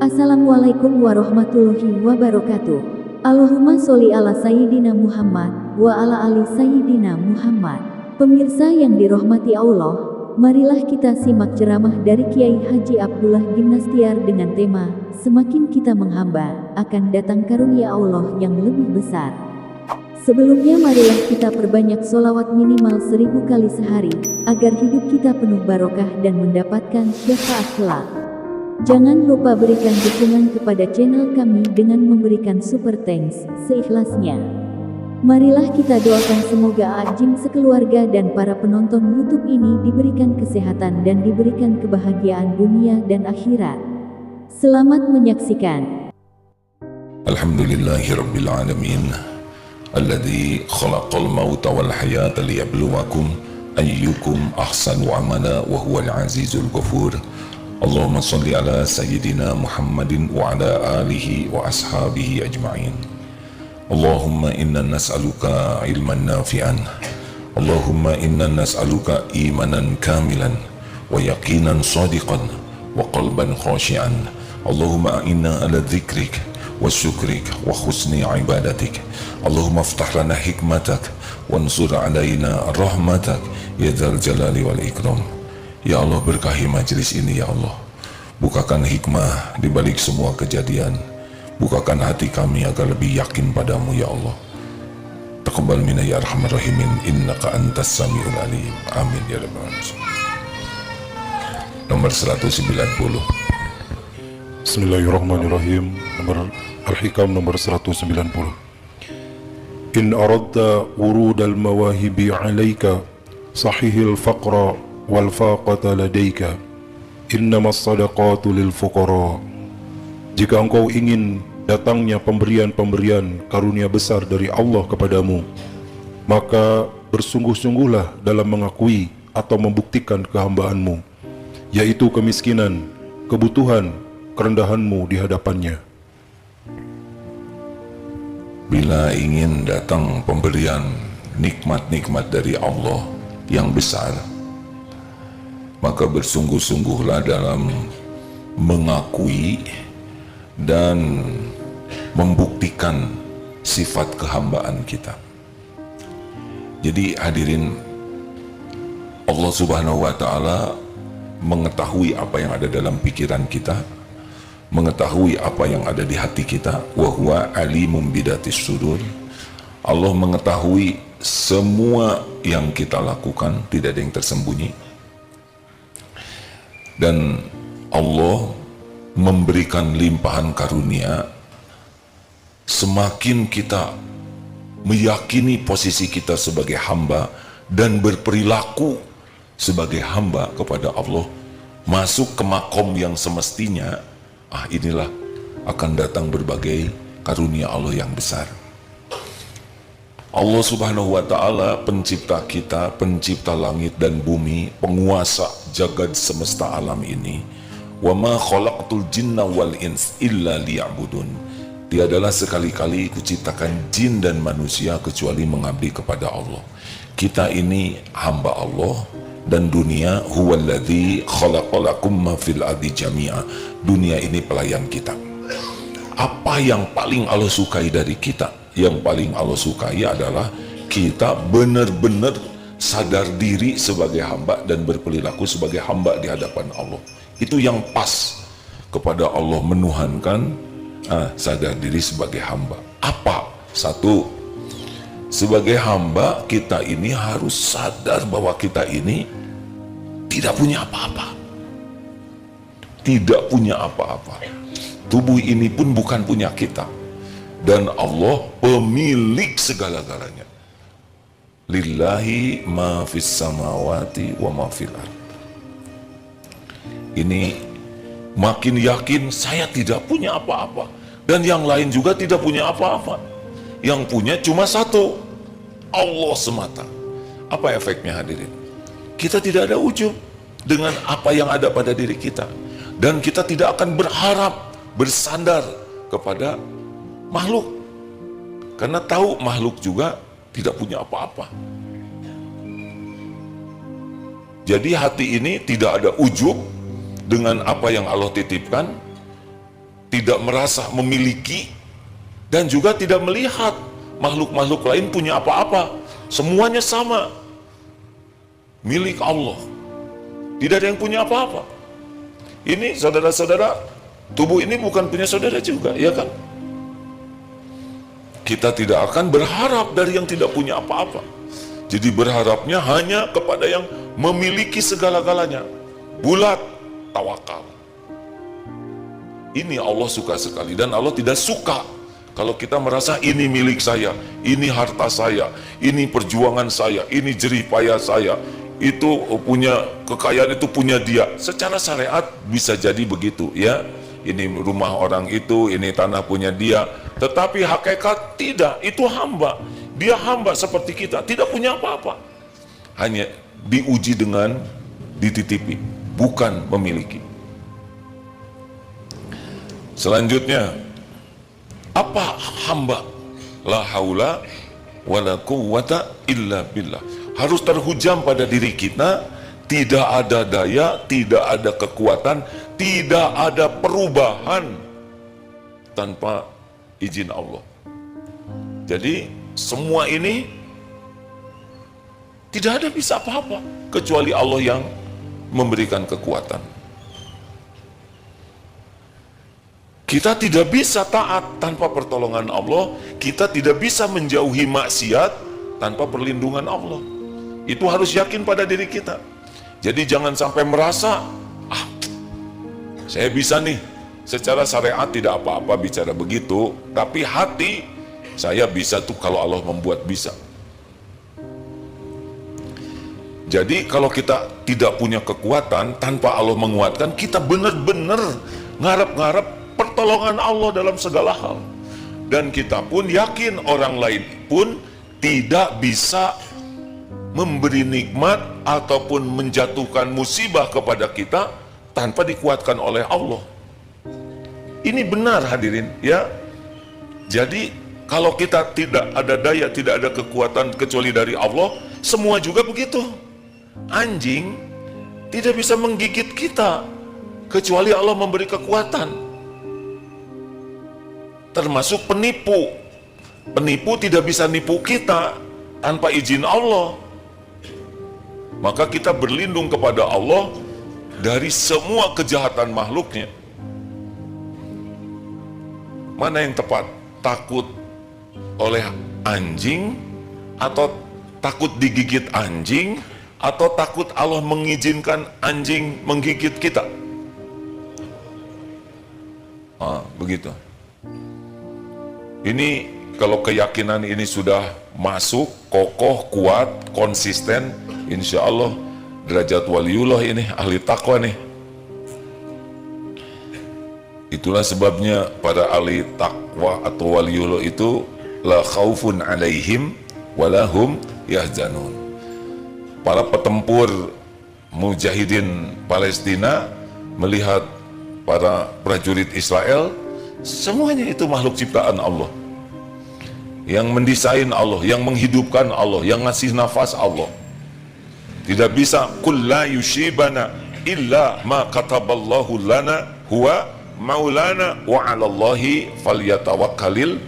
Assalamualaikum warahmatullahi wabarakatuh. Allahumma sholli ala Sayyidina Muhammad wa ala ali Sayyidina Muhammad. Pemirsa yang dirahmati Allah, marilah kita simak ceramah dari Kiai Haji Abdullah Gimnastiar dengan tema "Semakin kita menghamba, akan datang karunia Allah yang lebih besar". Sebelumnya marilah kita perbanyak sholawat minimal 1000 kali sehari, agar hidup kita penuh barokah dan mendapatkan syafaat kelak. Jangan lupa berikan dukungan kepada channel kami dengan memberikan super thanks seikhlasnya. Marilah kita doakan semoga Ajing sekeluarga dan para penonton YouTube ini diberikan kesehatan dan diberikan kebahagiaan dunia dan akhirat. Selamat menyaksikan. Alhamdulillahirabbil alamin. Alladzi khalaqal mauta wal hayata liyabluwakum ayyukum ahsanu amala wa huwal azizul ghafur. Allahumma salli ala Sayyidina Muhammadin wa ala alihi wa ashabihi ajma'in. Allahumma inna nas'aluka ilman nafi'an. Allahumma inna nas'aluka imanan kamilan wa yaqinan sadiqan wa qalban khashi'an. Allahumma inna ala dhikrik wa syukrik wa husni ibadatik. Allahumma aftah lana hikmatak wa ansur alaina rahmatak ya dzal jalali wal ikram. Ya Allah, berkahi majlis ini ya Allah. Bukakan hikmah di balik semua kejadian. Bukakan hati kami agar lebih yakin padamu ya Allah. Taqabbal minna ya arhamar rahimin, innaka antas samiul alim. Amin ya rabbal alamin. Nomor 190. Bismillahirrahmanirrahim. Nomor Al-Hikam nomor 190. In aradta wurudal mawahibi alaika sahihil faqra wal faqata ladaika innamas sadaqatu lil fuqara. Jika engkau ingin datangnya pemberian-pemberian karunia besar dari Allah kepadamu, maka bersungguh-sungguhlah dalam mengakui atau membuktikan kehambaanmu, yaitu kemiskinan, kebutuhan, kerendahanmu di hadapannya. Bila ingin datang pemberian nikmat-nikmat dari Allah yang besar, maka bersungguh-sungguhlah dalam mengakui dan membuktikan sifat kehambaan kita. Jadi hadirin, Allah Subhanahu wa ta'ala mengetahui apa yang ada dalam pikiran kita, mengetahui apa yang ada di hati kita. Wa huwa alimum bidatis sudur. Allah mengetahui semua yang kita lakukan, tidak ada yang tersembunyi. Dan Allah memberikan limpahan karunia semakin kita meyakini posisi kita sebagai hamba dan berperilaku sebagai hamba kepada Allah, masuk ke makom yang semestinya. Inilah akan datang berbagai karunia Allah yang besar. Allah Subhanahu wa ta'ala pencipta kita, pencipta langit dan bumi, penguasa jagad semesta alam ini. Wa ma khalaqtul jinna wal ins illa liya'budun. Tiadalah sekali-kali kuciptakan jin dan manusia kecuali mengabdi kepada Allah. Kita ini hamba Allah, dan dunia huwallazi khalaqalakum ma fil ardi jami'a. Dunia ini pelayan kita. Apa yang paling Allah sukai dari kita? Yang paling Allah sukai adalah kita benar-benar sadar diri sebagai hamba dan berperilaku sebagai hamba di hadapan Allah. Itu yang pas kepada Allah, menuhankan sadar diri sebagai hamba. Apa? Satu, sebagai hamba kita ini harus sadar bahwa kita ini tidak punya apa-apa. Tidak punya apa-apa. Tubuh ini pun bukan punya kita. Dan Allah pemilik segala-galanya. Lillahi ma fis samawati wa ma fil ard. Ini makin yakin saya tidak punya apa-apa, dan yang lain juga tidak punya apa-apa. Yang punya cuma satu, Allah semata. Apa efeknya hadirin? Kita tidak ada ujub dengan apa yang ada pada diri kita, dan kita tidak akan berharap bersandar kepada makhluk, karena tahu makhluk juga tidak punya apa-apa. Jadi hati ini tidak ada ujub dengan apa yang Allah titipkan, tidak merasa memiliki, dan juga tidak melihat makhluk-makhluk lain punya apa-apa. Semuanya sama, milik Allah. Tidak ada yang punya apa-apa. Ini saudara-saudara, tubuh ini bukan punya saudara juga, ya kan? Kita tidak akan berharap dari yang tidak punya apa-apa. Jadi berharapnya hanya kepada yang memiliki segala-galanya. Bulat, tawakal. Ini Allah suka sekali, dan Allah tidak suka kalau kita merasa ini milik saya, ini harta saya, ini perjuangan saya, ini jerih payah saya, itu punya kekayaan, itu punya dia. Secara syariat bisa jadi begitu, ya. Ini rumah orang itu, ini tanah punya dia. Tetapi hakikat tidak, itu hamba. Dia hamba seperti kita, tidak punya apa-apa. Hanya diuji dengan dititipi, bukan memiliki. Selanjutnya, apa hamba? La haula wala quwwata illa billah. Harus terhujam pada diri kita, tidak ada daya, tidak ada kekuatan, tidak ada perubahan tanpa izin Allah. Jadi semua ini tidak ada bisa apa-apa kecuali Allah yang memberikan kekuatan. Kita tidak bisa taat tanpa pertolongan Allah, kita tidak bisa menjauhi maksiat tanpa perlindungan Allah. Itu harus yakin pada diri kita. Jadi jangan sampai merasa, saya bisa nih, secara syariat tidak apa-apa bicara begitu, tapi hati saya bisa tuh kalau Allah membuat bisa. Jadi kalau kita tidak punya kekuatan tanpa Allah menguatkan, kita benar-benar ngarep-ngarep pertolongan Allah dalam segala hal. Dan kita pun yakin orang lain pun tidak bisa memberi nikmat ataupun menjatuhkan musibah kepada kita tanpa dikuatkan oleh Allah. Ini benar hadirin, ya. Jadi kalau kita tidak ada daya, tidak ada kekuatan kecuali dari Allah, semua juga begitu. Anjing tidak bisa menggigit kita kecuali Allah memberi kekuatan. Termasuk penipu. Penipu tidak bisa nipu kita tanpa izin Allah. Maka kita berlindung kepada Allah dari semua kejahatan makhluknya. Mana yang tepat? Takut oleh anjing, atau takut digigit anjing, atau takut Allah mengizinkan anjing menggigit kita? Begitu. Ini kalau keyakinan ini sudah masuk, kokoh, kuat, konsisten, insya Allah derajat waliullah ini, ahli takwa nih. Itulah sebabnya para ahli takwa atau waliullah itu la khaufun alaihim walahum yahzanun. Para petempur mujahidin Palestina melihat para prajurit Israel, semuanya itu makhluk ciptaan Allah, yang mendesain Allah, yang menghidupkan Allah, yang ngasih nafas Allah. Tidak bisa qul la yushibana illa ma kataballahu lana huwa maulana wa 'alallahi falyatawakkalul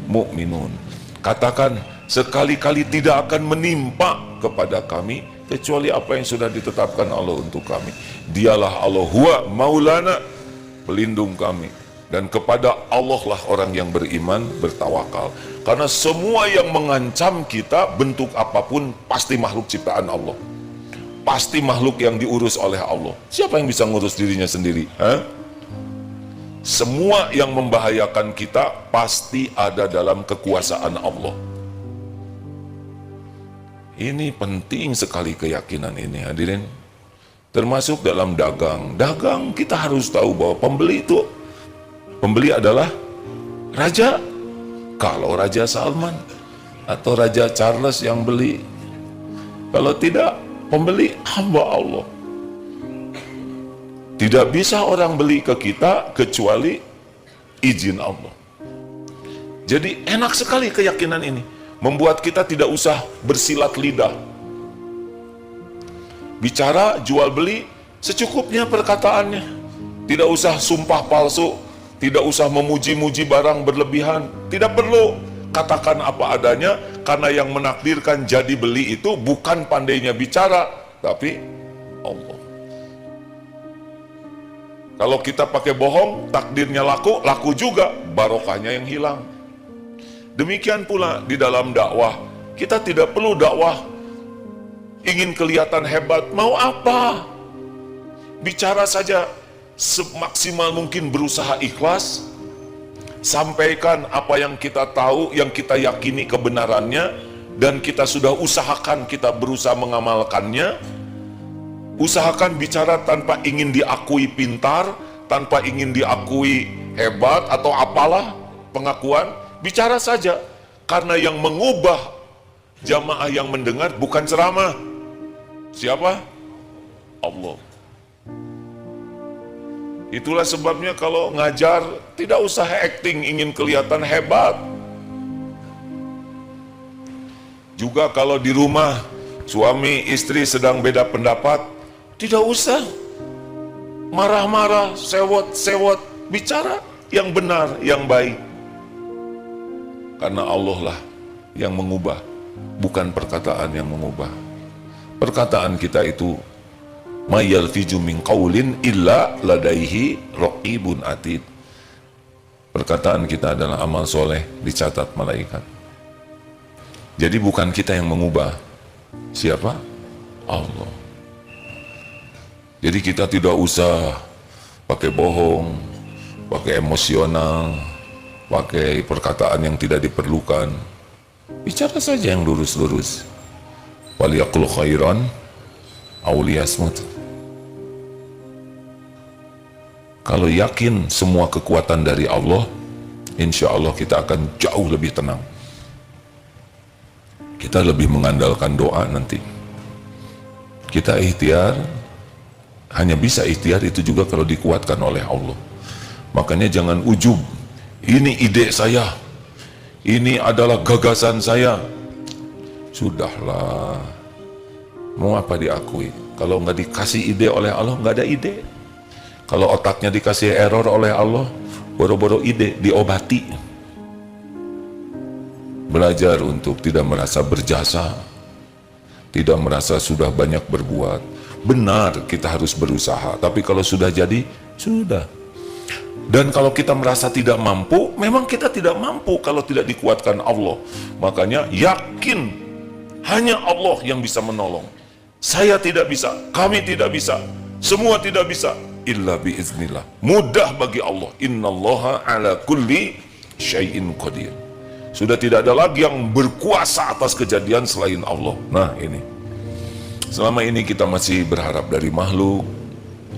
mu'minun. Katakan, sekali-kali tidak akan menimpa kepada kami kecuali apa yang sudah ditetapkan Allah untuk kami. Dialah Allah, huwa maulana, pelindung kami. Dan kepada Allah lah orang yang beriman bertawakal. Karena semua yang mengancam kita, bentuk apapun, pasti makhluk ciptaan Allah. Pasti makhluk yang diurus oleh Allah. Siapa yang bisa ngurus dirinya sendiri? Semua yang membahayakan kita pasti ada dalam kekuasaan Allah. Ini penting sekali keyakinan ini, hadirin. Termasuk dalam dagang. Dagang kita harus tahu bahwa pembeli adalah raja. Kalau Raja Salman atau Raja Charles yang beli, kalau tidak, pembeli hamba Allah. Tidak bisa orang beli ke kita kecuali izin Allah. Jadi enak sekali keyakinan ini, membuat kita tidak usah bersilat lidah. Bicara jual beli secukupnya perkataannya, tidak usah sumpah palsu, Tidak usah memuji-muji barang berlebihan. Tidak perlu. Katakan apa adanya, karena yang menakdirkan jadi beli itu bukan pandainya bicara, tapi Allah. Kalau kita pakai bohong, takdirnya laku, laku juga, barokahnya yang hilang. Demikian pula di dalam dakwah. Kita tidak perlu dakwah ingin kelihatan hebat. Mau apa? Bicara saja semaksimal mungkin, berusaha ikhlas. Sampaikan apa yang kita tahu, yang kita yakini kebenarannya, dan kita sudah usahakan, kita berusaha mengamalkannya. Usahakan bicara tanpa ingin diakui pintar, tanpa ingin diakui hebat atau apalah pengakuan. Bicara saja, karena yang mengubah jamaah yang mendengar bukan ceramah. Siapa? Allah. Itulah sebabnya kalau ngajar tidak usah acting ingin kelihatan hebat. Juga kalau di rumah suami istri sedang beda pendapat, tidak usah marah-marah, sewot-sewot, bicara yang benar, yang baik. Karena Allah lah yang mengubah, bukan perkataan yang mengubah. Perkataan kita itu ma yalfiju min qaulin illa ladaihi raqibun atid. Perkataan kita adalah amal soleh, dicatat malaikat. Jadi bukan kita yang mengubah. Siapa? Allah. Jadi kita tidak usah pakai bohong, pakai emosional, pakai perkataan yang tidak diperlukan. Bicara saja yang lurus-lurus. Waliyaqul khairan aw liyasmut. Kalau yakin semua kekuatan dari Allah, insya Allah kita akan jauh lebih tenang. Kita lebih mengandalkan doa nanti. Kita ikhtiar, hanya bisa ikhtiar itu juga kalau dikuatkan oleh Allah. Makanya jangan ujub, ini ide saya, ini adalah gagasan saya. Sudahlah, mau apa diakui? Kalau nggak dikasih ide oleh Allah, nggak ada ide. Kalau otaknya dikasih error oleh Allah, boro-boro ide, diobati. Belajar untuk tidak merasa berjasa, tidak merasa sudah banyak berbuat. Benar, kita harus berusaha, tapi kalau sudah jadi, sudah. Dan kalau kita merasa tidak mampu, memang kita tidak mampu kalau tidak dikuatkan Allah. Makanya yakin, hanya Allah yang bisa menolong. Saya tidak bisa, kami tidak bisa, semua tidak bisa, illa biiznillah. Mudah bagi Allah. Innallaha ala kulli syai'in qadir. Sudah tidak ada lagi yang berkuasa atas kejadian selain Allah. Nah ini, selama ini kita masih berharap dari makhluk,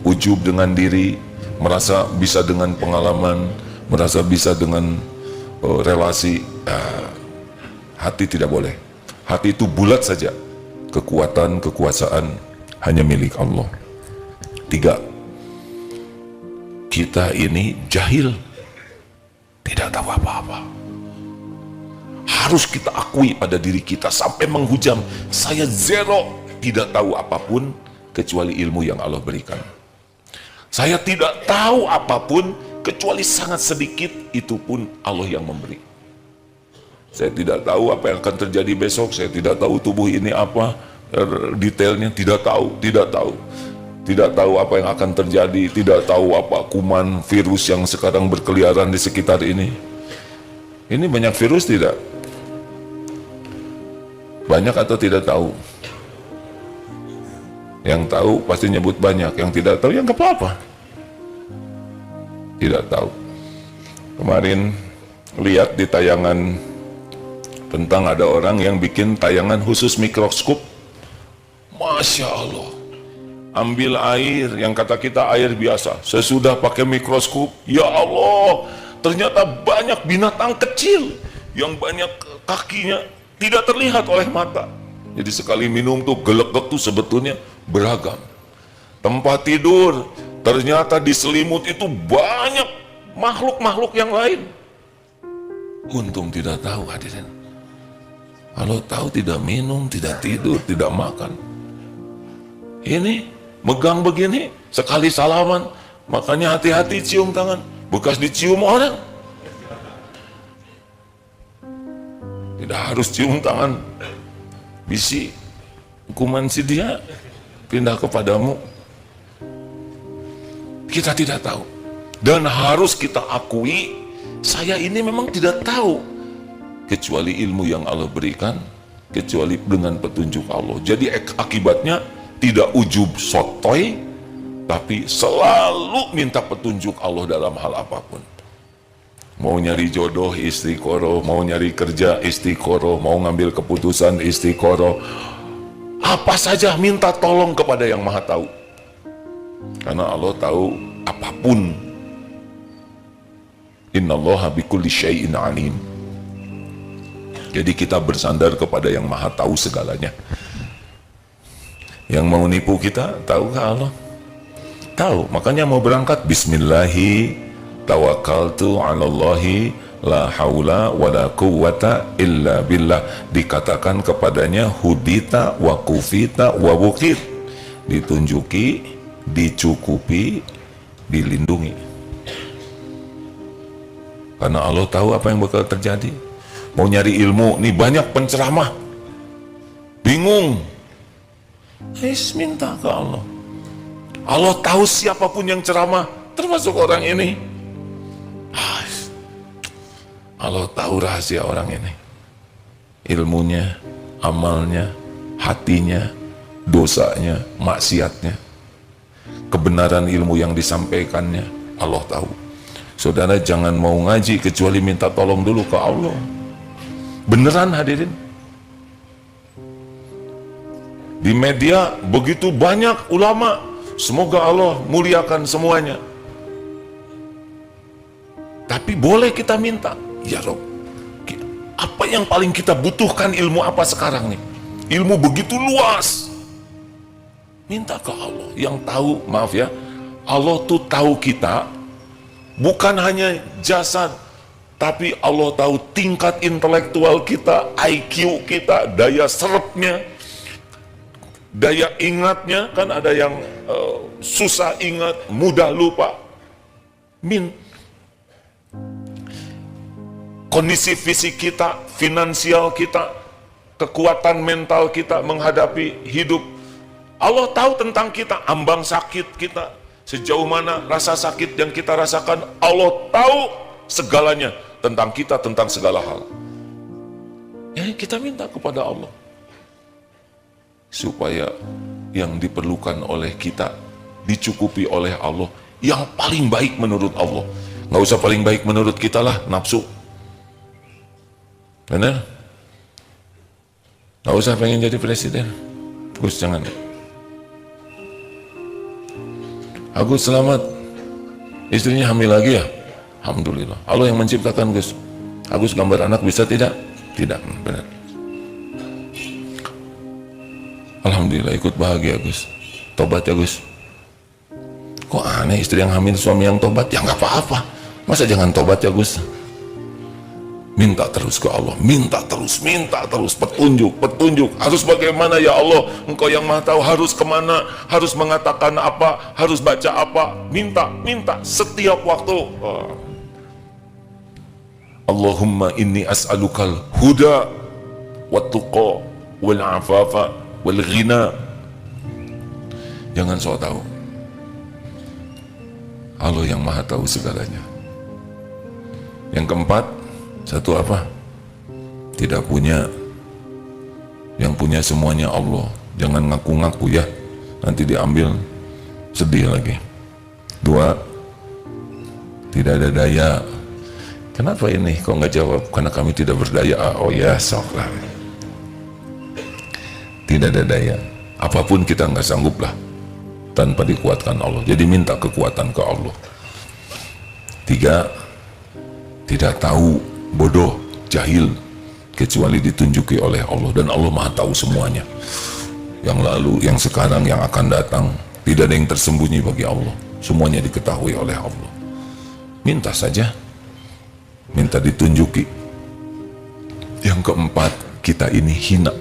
ujub dengan diri, merasa bisa dengan pengalaman, merasa bisa dengan relasi. Hati tidak boleh. Hati itu bulat saja. Kekuatan, kekuasaan hanya milik Allah. 3, kita ini jahil, tidak tahu apa-apa. Harus kita akui pada diri kita sampai menghujam, saya zero, tidak tahu apapun kecuali ilmu yang Allah berikan. Saya tidak tahu apapun kecuali sangat sedikit, itu pun Allah yang memberi. Saya tidak tahu apa yang akan terjadi besok, saya tidak tahu tubuh ini apa detailnya, tidak tahu. Tidak tahu apa yang akan terjadi, tidak tahu apa kuman virus yang sekarang berkeliaran di sekitar ini. Ini banyak virus tidak? Banyak atau tidak tahu? Yang tahu pasti nyebut banyak, yang tidak tahu ya nggak apa-apa. Tidak tahu. Kemarin lihat di tayangan tentang ada orang yang bikin tayangan khusus mikroskop. Masya Allah. Ambil air, yang kata kita air biasa, sesudah pakai mikroskop, ya Allah, ternyata banyak binatang kecil yang banyak kakinya tidak terlihat oleh mata. Jadi sekali minum tuh gelegek tuh sebetulnya beragam. Tempat tidur, ternyata di selimut itu banyak makhluk-makhluk yang lain. Untung tidak tahu hadirin. Kalau tahu tidak minum, tidak tidur, tidak makan. Ini megang begini, sekali salaman, makanya hati-hati cium tangan. bekas dicium orang. Tidak harus cium tangan bisi kuman si dia pindah kepadamu. Kita tidak tahu, dan harus kita akui, saya ini memang tidak tahu kecuali ilmu yang Allah berikan, kecuali dengan petunjuk Allah. Jadi akibatnya tidak ujub sotoy, tapi selalu minta petunjuk Allah dalam hal apapun. Mau nyari jodoh istiqoroh, mau nyari kerja istiqoroh, mau ngambil keputusan istiqoroh, apa saja minta tolong kepada yang Maha Tahu. Karena Allah tahu apapun. Innallaha bikulli syai'in alim. Jadi kita bersandar kepada yang Maha Tahu segalanya. Yang mau nipu kita, tahukah Allah? Tahu, makanya mau berangkat, bismillahi tawakkaltu 'alallahi la haula wala quwwata illa billah. Dikatakan kepadanya hudita wa kufita wa wukit. Ditunjuki, dicukupi, dilindungi. Karena Allah tahu apa yang bakal terjadi. Mau nyari ilmu, nih banyak penceramah, bingung, minta ke Allah. Allah tahu siapapun yang ceramah, termasuk orang ini. Allah tahu rahasia orang ini, ilmunya, amalnya, hatinya, dosanya, maksiatnya, kebenaran ilmu yang disampaikannya, Allah tahu. Saudara jangan mau ngaji kecuali minta tolong dulu ke Allah. Beneran hadirin. Di media begitu banyak ulama, semoga Allah muliakan semuanya. Tapi boleh kita minta, ya Rob, apa yang paling kita butuhkan, ilmu apa sekarang nih? Ilmu begitu luas. Minta ke Allah yang tahu, maaf ya, Allah tuh tahu kita, bukan hanya jasad, tapi Allah tahu tingkat intelektual kita, IQ kita, daya serapnya, daya ingatnya. Kan ada yang susah ingat, mudah lupa. Kondisi fisik kita, finansial kita, kekuatan mental kita menghadapi hidup. Allah tahu tentang kita, ambang sakit kita, sejauh mana rasa sakit yang kita rasakan. Allah tahu segalanya tentang kita, tentang segala hal. Ya, kita minta kepada Allah supaya yang diperlukan oleh kita dicukupi oleh Allah, yang paling baik menurut Allah. Nggak usah paling baik menurut kita lah, nafsu. Benar? Nggak usah pengen jadi presiden. Gus, jangan. Agus selamat, istrinya hamil lagi ya? Alhamdulillah, Allah yang menciptakan Gus. Agus gambar anak bisa tidak? Tidak, benar. Alhamdulillah, ikut bahagia Gus. Tobat ya Gus. Kok aneh istri yang hamil, suami yang tobat? Ya nggak apa-apa. Masa jangan tobat ya Gus? Minta terus ke Allah, minta terus petunjuk. Harus bagaimana ya Allah? Engkau yang Maha Tahu, harus kemana? Harus mengatakan apa? Harus baca apa? Minta setiap waktu. Allahumma inni as'alukal huda wat tuqa wal afafa wal ghina. Jangan sok tahu. Allah yang Maha Tahu segalanya. Yang keempat, satu apa? Tidak punya. Yang punya semuanya Allah. Jangan ngaku-ngaku ya, nanti diambil, sedih lagi. Dua, tidak ada daya. Kenapa ini kok nggak jawab? Karena kami tidak berdaya. Oh ya, sok lah. Tidak ada daya. Apapun kita nggak sanggup lah tanpa dikuatkan Allah. Jadi minta kekuatan ke Allah. Tiga, tidak tahu, bodoh, jahil, kecuali ditunjuki oleh Allah. Dan Allah Maha Tahu semuanya, yang lalu, yang sekarang, yang akan datang. Tidak ada yang tersembunyi bagi Allah, semuanya diketahui oleh Allah. Minta saja, minta ditunjuki. Yang keempat, kita ini hina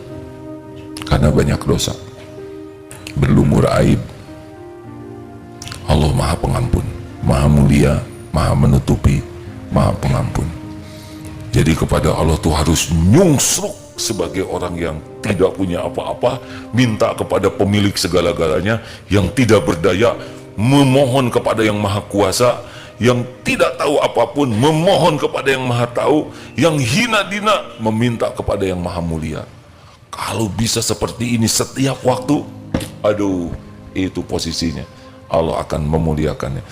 karena banyak dosa, berlumur aib. Allah Maha Pengampun, Maha Mulia, Maha menutupi, Maha pengampun. Jadi kepada Allah tuh harus nyungsruk sebagai orang yang tidak punya apa-apa, minta kepada pemilik segala-galanya, yang tidak berdaya, memohon kepada yang maha kuasa, yang tidak tahu apapun, memohon kepada yang maha tahu, yang hina dina, meminta kepada yang maha mulia. Kalau bisa seperti ini setiap waktu, aduh, itu posisinya Allah akan memuliakannya.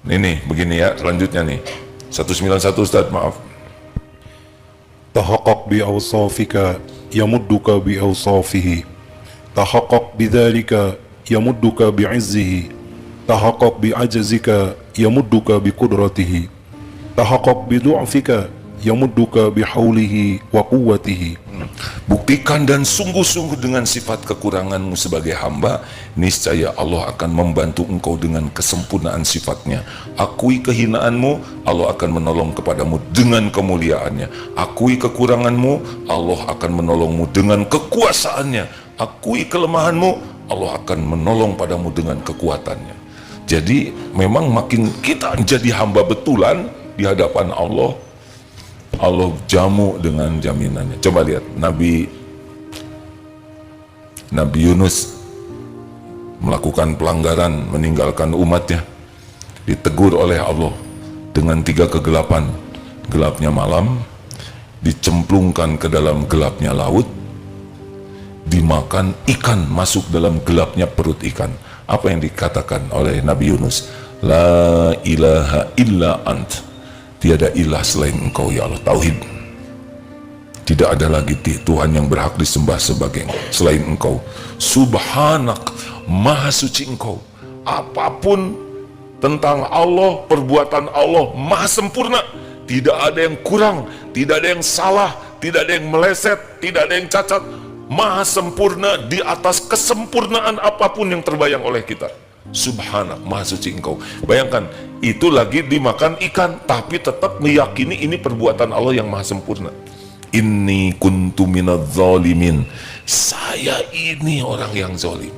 Ini begini ya, selanjutnya nih 191 Ustaz, maaf. Tahaqqaq bi awsafika yamudduka bi awsafihi, tahaqqaq bidzalika yamudduka bi izzihi, tahaqqaq bi ajzika yamudduka bi qudratihi, tahaqqaq bi du'fika yamudduka bi haulihi wa quwwatihi. Buktikan dan sungguh-sungguh dengan sifat kekuranganmu sebagai hamba, niscaya Allah akan membantu engkau dengan kesempurnaan sifatnya. Akui kehinaanmu, Allah akan menolong kepadamu dengan kemuliaannya. Akui kekuranganmu, Allah akan menolongmu dengan kekuasaannya. Akui kelemahanmu, Allah akan menolong padamu dengan kekuatannya. Jadi memang makin kita jadi hamba betulan di hadapan Allah, Allah jamu dengan jaminannya. Coba lihat Nabi Yunus melakukan pelanggaran, meninggalkan umatnya, ditegur oleh Allah dengan 3 kegelapan. Gelapnya malam, dicemplungkan ke dalam gelapnya laut, dimakan ikan masuk dalam gelapnya perut ikan. Apa yang dikatakan oleh Nabi Yunus? La ilaha illa ant, tiada ilah selain engkau ya Allah. Tauhid. Tidak ada lagi Tuhan yang berhak disembah selain engkau. Subhanak, maha suci engkau. Apapun tentang Allah, perbuatan Allah maha sempurna. Tidak ada yang kurang, tidak ada yang salah, tidak ada yang meleset, tidak ada yang cacat. Maha sempurna di atas kesempurnaan apapun yang terbayang oleh kita. Subhanak, maha suci engkau. Bayangkan, itu lagi dimakan ikan, tapi tetap meyakini ini perbuatan Allah yang maha sempurna. Inni kuntu minadz zalimin, saya ini orang yang zalim.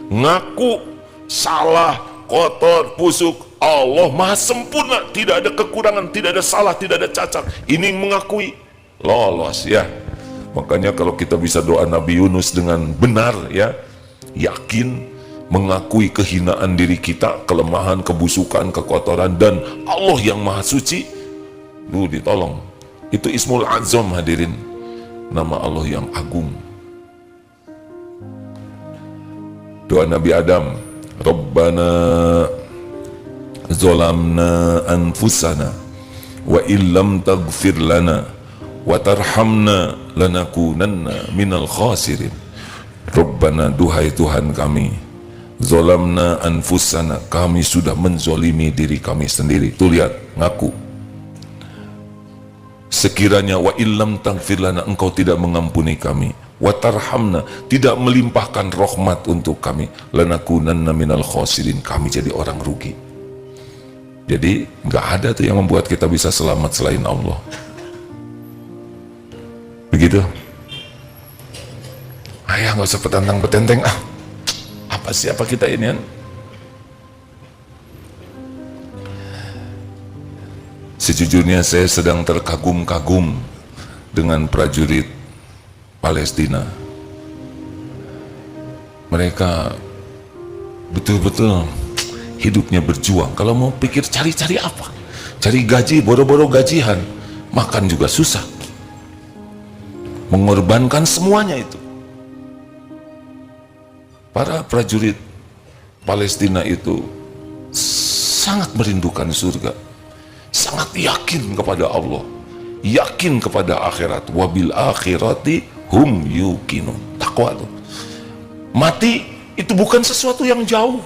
Ngaku salah, kotor, busuk. Allah maha sempurna, tidak ada kekurangan, tidak ada salah, tidak ada cacat. Ini mengakui, lolos ya. Makanya kalau kita bisa doa Nabi Yunus dengan benar ya, yakin, mengakui kehinaan diri kita, kelemahan, kebusukan, kekotoran, dan Allah yang maha suci, ditolong. Itu Ismul Azam hadirin, nama Allah yang agung. Doa Nabi Adam, Rabbana zolamna anfusana wa illam taghfir lana wa tarhamna lanakunanna minal khasirin. Rabbana, duhai Tuhan kami, zolamna anfusana, kami sudah menzolimi diri kami sendiri. Tuh lihat, ngaku. Sekiranya wa illam taghfir lana, engkau tidak mengampuni kami, wa tarhamna, tidak melimpahkan rahmat untuk kami, lanakunanna minal khasirin, kami jadi orang rugi. Jadi nggak ada tuh yang membuat kita bisa selamat selain Allah. Begitu. Ayah nggak usah petantang-petenteng, apa siapa kita ini kan? Sejujurnya saya sedang terkagum-kagum dengan prajurit Palestina. Mereka betul-betul hidupnya berjuang. Kalau mau pikir cari-cari apa? Cari gaji, boro-boro gajian, makan juga susah. Mengorbankan semuanya itu. Para prajurit Palestina itu sangat merindukan surga, sangat yakin kepada Allah, yakin kepada akhirat. Wabil akhirati hum yuqinun. Takwa tuh. Mati itu bukan sesuatu yang jauh.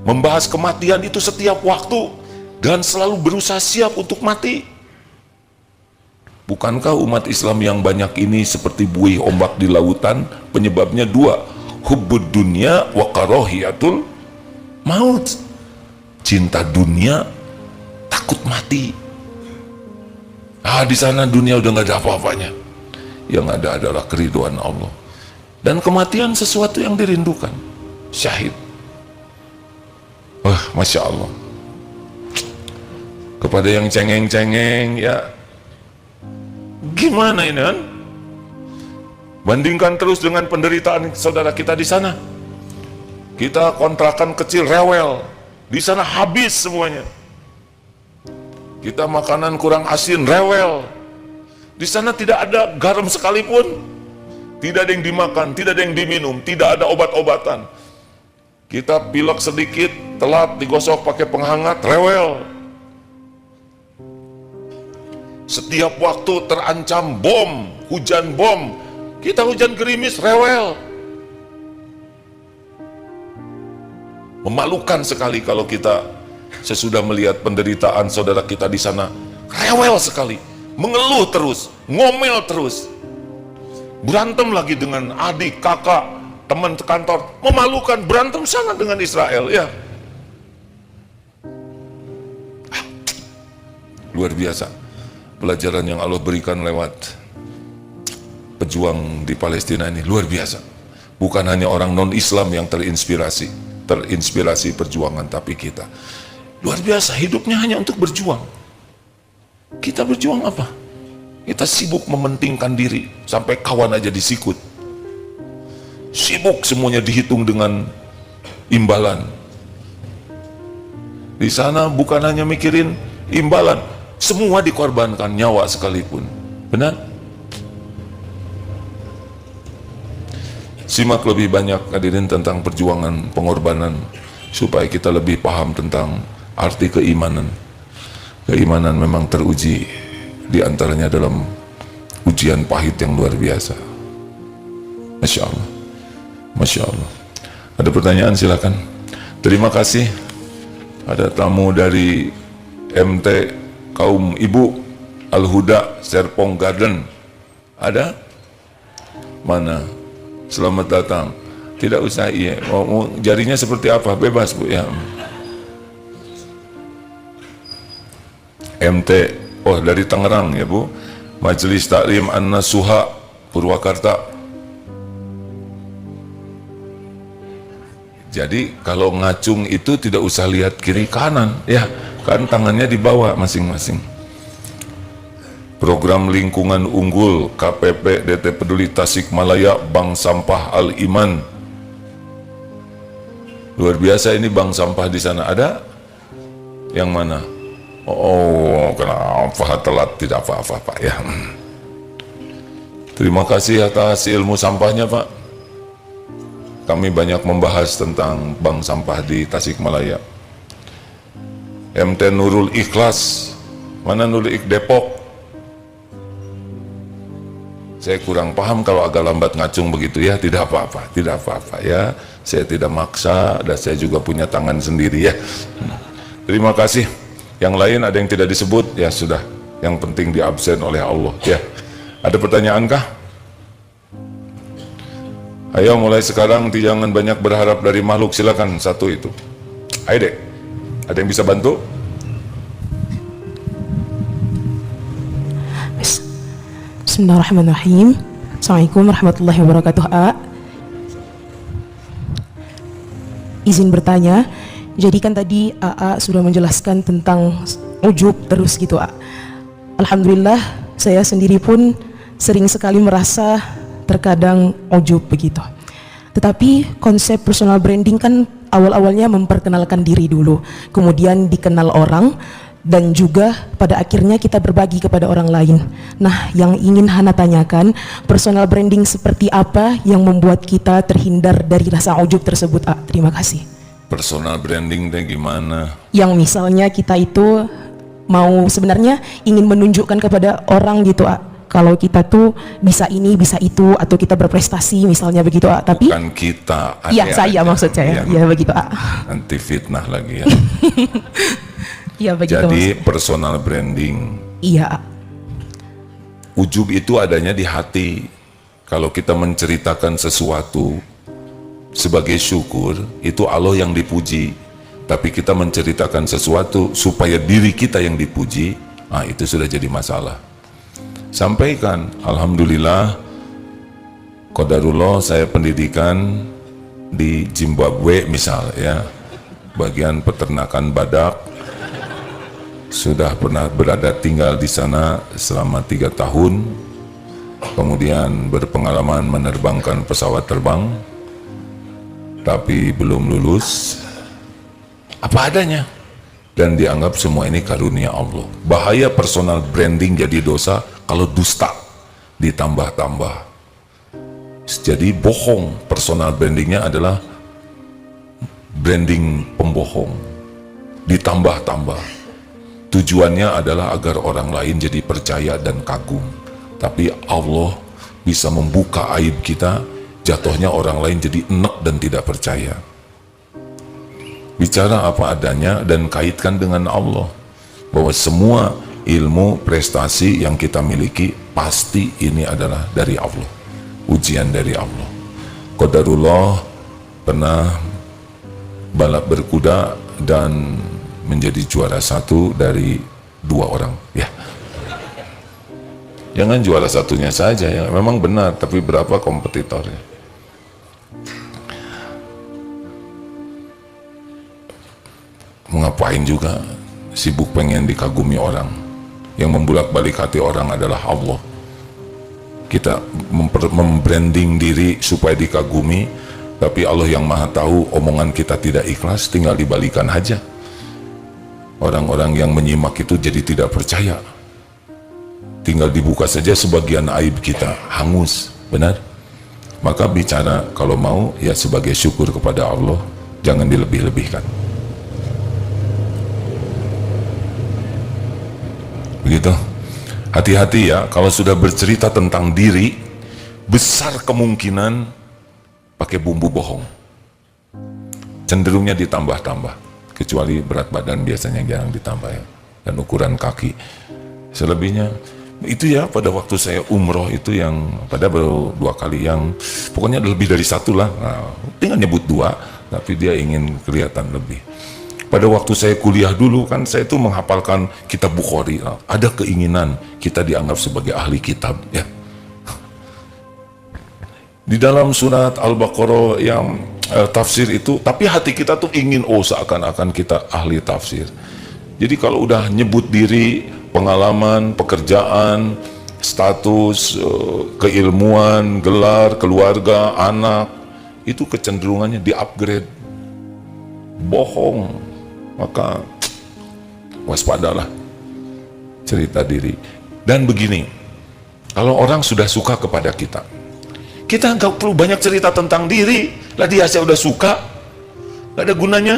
Membahas kematian itu setiap waktu dan selalu berusaha siap untuk mati. Bukankah umat Islam yang banyak ini seperti buih ombak di lautan? Penyebabnya dua, hubbud dunya wa karahiyatul maut. Cinta dunia, takut mati. Di sana dunia udah nggak ada apa-apanya. Yang ada adalah keriduan Allah. Dan kematian sesuatu yang dirindukan. Syahid. Masya Allah. kepada yang cengeng-cengeng, ya gimana ini kan? Bandingkan terus dengan penderitaan saudara kita di sana. Kita kontrakan kecil rewel, di sana habis semuanya. Kita makanan kurang asin rewel, di sana tidak ada garam sekalipun, tidak ada yang dimakan, tidak ada yang diminum, tidak ada obat-obatan. Kita pilek sedikit, telat digosok pakai penghangat, rewel. Setiap waktu terancam bom, hujan bom, kita hujan gerimis, rewel. Memalukan sekali kalau kita sesudah melihat penderitaan saudara kita di sana, rewel sekali, mengeluh terus, ngomel terus, berantem lagi dengan adik, kakak, teman kantor, memalukan, berantem sana dengan Israel, ya. Luar biasa pelajaran yang Allah berikan lewat pejuang di Palestina ini, luar biasa. Bukan hanya orang non-Islam yang terinspirasi perjuangan, tapi kita luar biasa, hidupnya hanya untuk berjuang. Kita berjuang apa? Kita sibuk mementingkan diri, sampai kawan aja disikut. Sibuk semuanya dihitung dengan imbalan. Di sana bukan hanya mikirin imbalan, semua dikorbankan, nyawa sekalipun. Benar? Simak lebih banyak hadirin tentang perjuangan pengorbanan, supaya kita lebih paham tentang arti keimanan. Keimanan memang teruji, diantaranya dalam ujian pahit yang luar biasa. Masya Allah, Masya Allah. Ada pertanyaan silakan. Terima kasih. Ada tamu dari MT Kaum Ibu Al-Huda Serpong Garden. Ada? Mana? Selamat datang. Tidak usah, iya. Mau jarinya seperti apa? Bebas Bu ya. MT, oh dari Tangerang ya Bu. Majelis Taklim An-Nasuha Purwakarta. Jadi kalau ngacung itu tidak usah lihat kiri kanan ya, kan tangannya di bawah masing-masing. Program lingkungan unggul KPP DT Peduli Tasikmalaya Bank Sampah Al-Iman. Luar biasa ini bank sampah di sana. Ada? Yang mana? Oh, kenapa telat? Tidak apa-apa Pak ya. Terima kasih atas ilmu sampahnya Pak. Kami banyak membahas tentang bank sampah di Tasikmalaya. MT Nurul Ikhlas, mana Nurul Ikhlas Depok? Saya kurang paham kalau agak lambat ngacung begitu ya, tidak apa-apa, tidak apa-apa ya. Saya tidak maksa dan saya juga punya tangan sendiri ya. Terima kasih. Yang lain ada yang tidak disebut ya sudah. Yang penting diabsen oleh Allah ya. Ada pertanyaan kah? Ayo mulai sekarang jangan banyak berharap dari makhluk, silakan satu itu. Ayo dek, ada yang bisa bantu? Bismillahirrahmanirrahim. Assalamualaikum warahmatullahi wabarakatuh. Izin bertanya, jadi kan tadi AA sudah menjelaskan tentang ujub terus gitu Alhamdulillah saya sendiri pun sering sekali merasa terkadang ujub begitu. Tetapi konsep personal branding kan awal-awalnya memperkenalkan diri dulu, kemudian dikenal orang, dan juga pada akhirnya kita berbagi kepada orang lain. Nah, yang ingin Hana tanyakan, personal branding seperti apa yang membuat kita terhindar dari rasa ujub tersebut? Terima kasih. Personal branding deh gimana? Yang misalnya kita itu mau sebenarnya ingin menunjukkan kepada orang gitu, kalau kita tuh bisa ini, bisa itu, atau kita berprestasi misalnya begitu, tapi bukan kita. Iya, saya maksud saya. Iya begitu, Nanti fitnah lagi ya. Ya, begitu, jadi maksud. Personal branding. Iya. Ujub itu adanya di hati. Kalau kita menceritakan sesuatu sebagai syukur, itu Allah yang dipuji. Tapi kita menceritakan sesuatu supaya diri kita yang dipuji, itu sudah jadi masalah. Sampaikan, alhamdulillah, qadarullah saya pendidikan di Zimbabwe misal ya, bagian peternakan badak. sudah pernah berada tinggal di sana selama 3 tahun, kemudian berpengalaman menerbangkan pesawat terbang, tapi belum lulus, apa adanya, dan dianggap semua ini karunia Allah. Bahaya personal branding jadi dosa kalau dusta ditambah-tambah. Jadi bohong, personal brandingnya adalah branding pembohong, ditambah-tambah. Tujuannya adalah agar orang lain jadi percaya dan kagum. Tapi Allah bisa membuka aib kita, jatuhnya orang lain jadi enek dan tidak percaya. Bicara apa adanya dan kaitkan dengan Allah, bahwa semua ilmu prestasi yang kita miliki pasti ini adalah dari Allah, ujian dari Allah. Qadarullah pernah balap berkuda dan menjadi juara 1 dari 2 orang, ya. Jangan juara satunya saja, yang memang benar, tapi berapa kompetitornya. Mengapain juga sibuk pengen dikagumi orang. Yang membulak-balik hati orang adalah Allah. Kita membranding diri supaya dikagumi, tapi Allah yang maha tahu omongan kita tidak ikhlas, tinggal dibalikan aja. Orang-orang yang menyimak itu jadi tidak percaya. Tinggal dibuka saja sebagian aib kita, hangus, benar? Maka bicara kalau mau ya sebagai syukur kepada Allah, jangan dilebih-lebihkan. Begitu. Hati-hati ya, kalau sudah bercerita tentang diri, besar kemungkinan pakai bumbu bohong. Cenderungnya ditambah-tambah. Kecuali berat badan biasanya jarang ditambah ya, dan ukuran kaki. Selebihnya itu ya, pada waktu saya umroh itu yang pada baru 2 kali, yang pokoknya lebih dari 1 lah. Nah, tinggal nyebut 2, tapi dia ingin kelihatan lebih. Pada waktu saya kuliah dulu kan, saya itu menghafalkan kitab Bukhari. Nah, ada keinginan kita dianggap sebagai ahli kitab ya. Di dalam surat Al-Baqarah yang tafsir itu, tapi hati kita tuh ingin seakan-akan kita ahli tafsir. Jadi kalau udah nyebut diri, pengalaman, pekerjaan, status, keilmuan, gelar, keluarga, anak, itu kecenderungannya di-upgrade. Bohong. Maka waspadalah cerita diri. Dan begini, kalau orang sudah suka kepada kita, kita nggak perlu banyak cerita tentang diri lah, dia saja udah suka, nggak ada gunanya.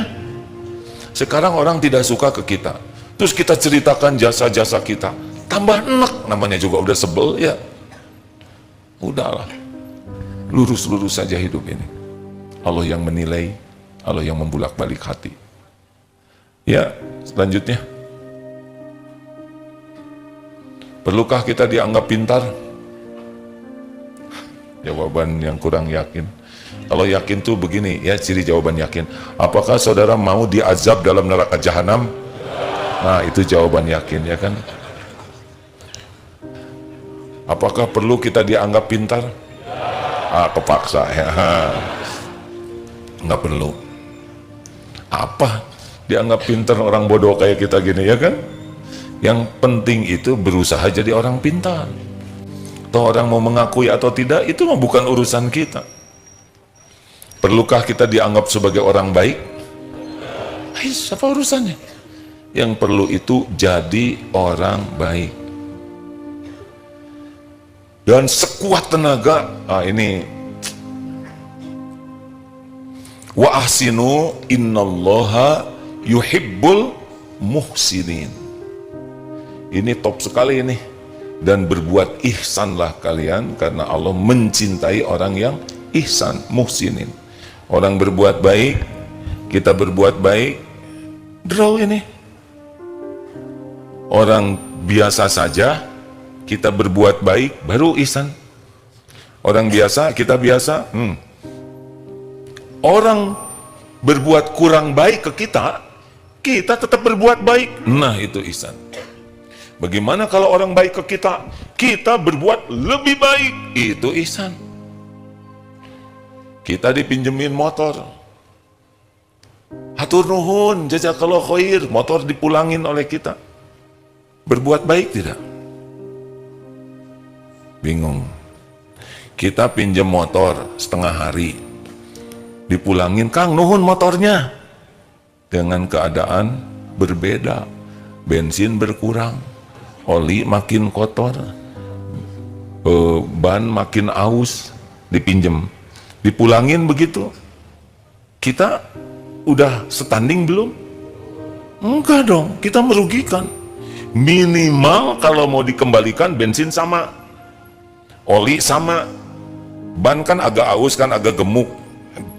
Sekarang orang tidak suka ke kita, terus kita ceritakan jasa-jasa kita, tambah enek, namanya juga udah sebel ya. Udahlah, lurus-lurus saja hidup ini. Allah yang menilai, Allah yang membulak-balik hati. Ya, selanjutnya, perlukah kita dianggap pintar? Jawaban yang kurang yakin. Kalau yakin tuh begini ya, ciri jawaban yakin. Apakah saudara mau diazab dalam neraka jahanam? Nah, itu jawaban yakin ya kan. Apakah perlu kita dianggap pintar? Kepaksa ya. Nggak perlu. Apa dianggap pintar orang bodoh kayak kita gini ya kan? Yang penting itu berusaha jadi orang pintar. Atau orang mau mengakui atau tidak, itu mah bukan urusan kita. Perlukah kita dianggap sebagai orang baik? Apa urusannya? Yang perlu itu jadi orang baik. Dan sekuat tenaga, ini wa ahsinu innallaha yuhibbul muhsinin. Ini top sekali ini. Dan berbuat ihsanlah kalian, karena Allah mencintai orang yang ihsan, muhsinin. Orang berbuat baik, kita berbuat baik, draw ini. Orang biasa saja, kita berbuat baik, baru ihsan. Orang biasa, kita biasa. Orang berbuat kurang baik ke kita, kita tetap berbuat baik. Nah, itu ihsan. Bagaimana kalau orang baik ke kita, kita berbuat lebih baik, itu ihsan. Kita dipinjemin motor, hatur nuhun, jazakallahu khair, motor dipulangin oleh kita. Berbuat baik tidak? Bingung. Kita pinjam motor setengah hari, dipulangin, Kang nuhun motornya, dengan keadaan berbeda. Bensin berkurang, oli makin kotor, ban makin aus, dipinjem, dipulangin begitu. Kita udah standing belum? Enggak dong, kita merugikan. Minimal kalau mau dikembalikan bensin sama, oli sama, ban kan agak aus kan agak gemuk,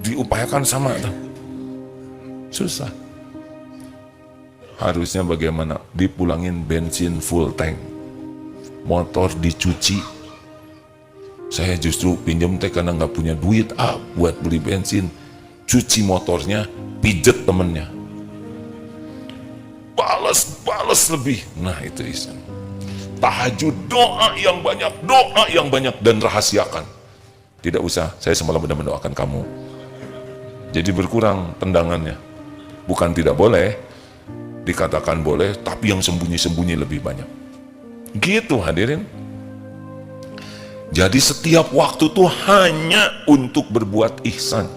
diupayakan sama. Susah. Harusnya bagaimana? Dipulangin bensin full tank, motor dicuci. Saya justru pinjam teh karena nggak punya duit buat beli bensin, cuci motornya, pijet temennya, balas lebih. Nah itu Islam. Tahajud, doa yang banyak dan rahasiakan. Tidak usah, saya semalam benar mendoakan kamu. Jadi berkurang tendangannya. Bukan tidak boleh, dikatakan boleh, tapi yang sembunyi-sembunyi lebih banyak. Gitu hadirin. Jadi setiap waktu tuh hanya untuk berbuat ihsan.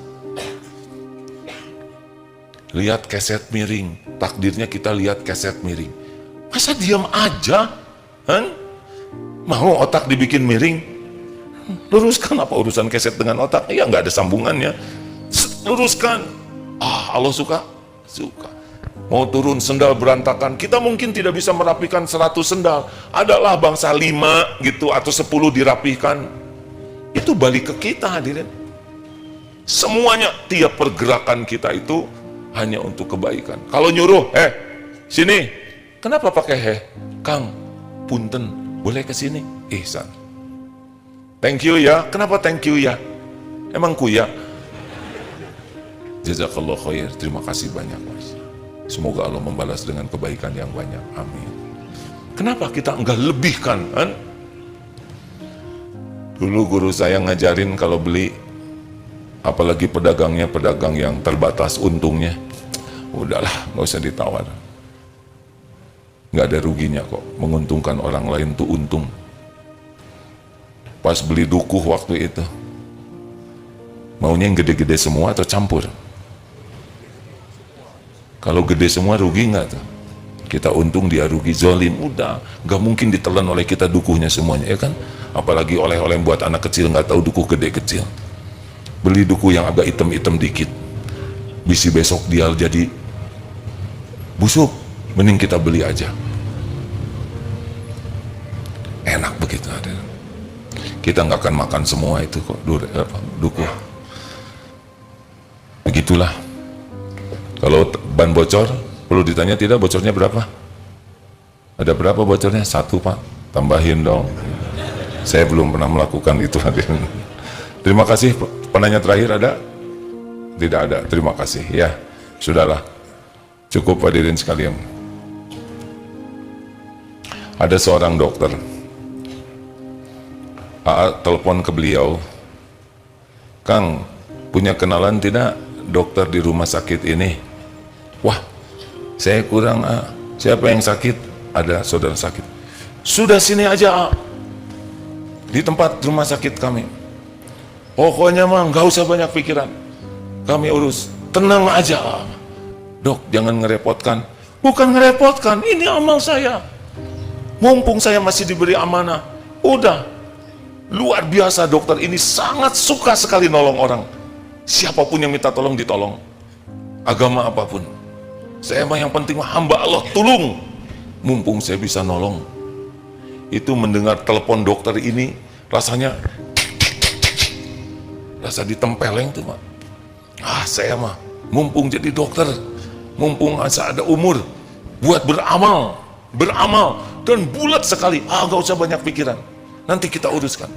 Lihat keset miring, takdirnya kita lihat keset miring. Masa diam aja? Mau otak dibikin miring? Luruskan, apa urusan keset dengan otak? Ya nggak ada sambungannya. Luruskan. Allah suka? Suka. Mau turun sendal berantakan, kita mungkin tidak bisa merapikan 100 sendal. Adalah bangsa 5 gitu atau 10 dirapihkan. Itu balik ke kita hadirin. Semuanya, tiap pergerakan kita itu hanya untuk kebaikan. Kalau nyuruh, sini. Kenapa pakai Kang, punten, boleh ke sini? Ihsan. Thank you ya. Kenapa thank you ya? Emang kuya? Jazakallah khair. Terima kasih banyak Mas. Semoga Allah membalas dengan kebaikan yang banyak. Amin. Kenapa kita enggak lebihkan? Dulu guru saya ngajarin kalau beli, apalagi pedagangnya pedagang yang terbatas untungnya, udahlah nggak usah ditawar. Nggak ada ruginya kok, menguntungkan orang lain tuh untung. Pas beli dukuh waktu itu, maunya yang gede-gede semua atau campur? Kalau gede semua rugi nggak tuh? Kita untung, dia rugi, zolim, udah nggak mungkin ditelan oleh kita dukuhnya semuanya, ya kan? Apalagi oleh-oleh buat anak kecil nggak tahu dukuh gede kecil. Beli dukuh yang agak hitam-hitam dikit, bisi besok dia jadi busuk, mending kita beli aja. Enak begitu ada. Kita nggak akan makan semua itu kok dukuh. Begitulah. Kalau ban bocor, perlu ditanya tidak bocornya berapa? Ada berapa bocornya? 1 Pak, tambahin dong. Saya belum pernah melakukan itu hadirin. Terima kasih. Penanya terakhir ada? Tidak ada, terima kasih. Ya, sudahlah. Cukup hadirin sekalian. Ada seorang dokter. Telepon ke beliau. Kang, punya kenalan tidak dokter di rumah sakit ini? Wah, saya kurang. Siapa yang sakit? Ada saudara sakit. Sudah sini aja di tempat rumah sakit kami. Pokoknya mah nggak usah banyak pikiran, kami urus. Tenang aja dok, jangan ngerepotkan. Bukan ngerepotkan, ini amal saya. Mumpung saya masih diberi amanah. Udah, luar biasa dokter ini sangat suka sekali nolong orang. Siapapun yang minta tolong ditolong, agama apapun. Saya mah yang penting hamba Allah, tolong. Mumpung saya bisa nolong. Itu mendengar telepon dokter ini rasanya rasa ditempeleng tuh Pak. Saya mah mumpung jadi dokter, mumpung asa ada umur, buat beramal dan bulat sekali. Gak usah banyak pikiran, nanti kita uruskan.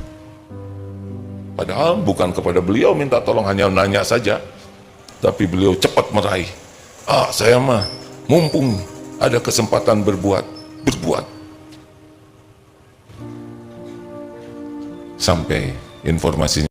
Padahal bukan kepada beliau minta tolong, hanya nanya saja, tapi beliau cepat meraih. Saya mah mumpung ada kesempatan berbuat. Sampai informasinya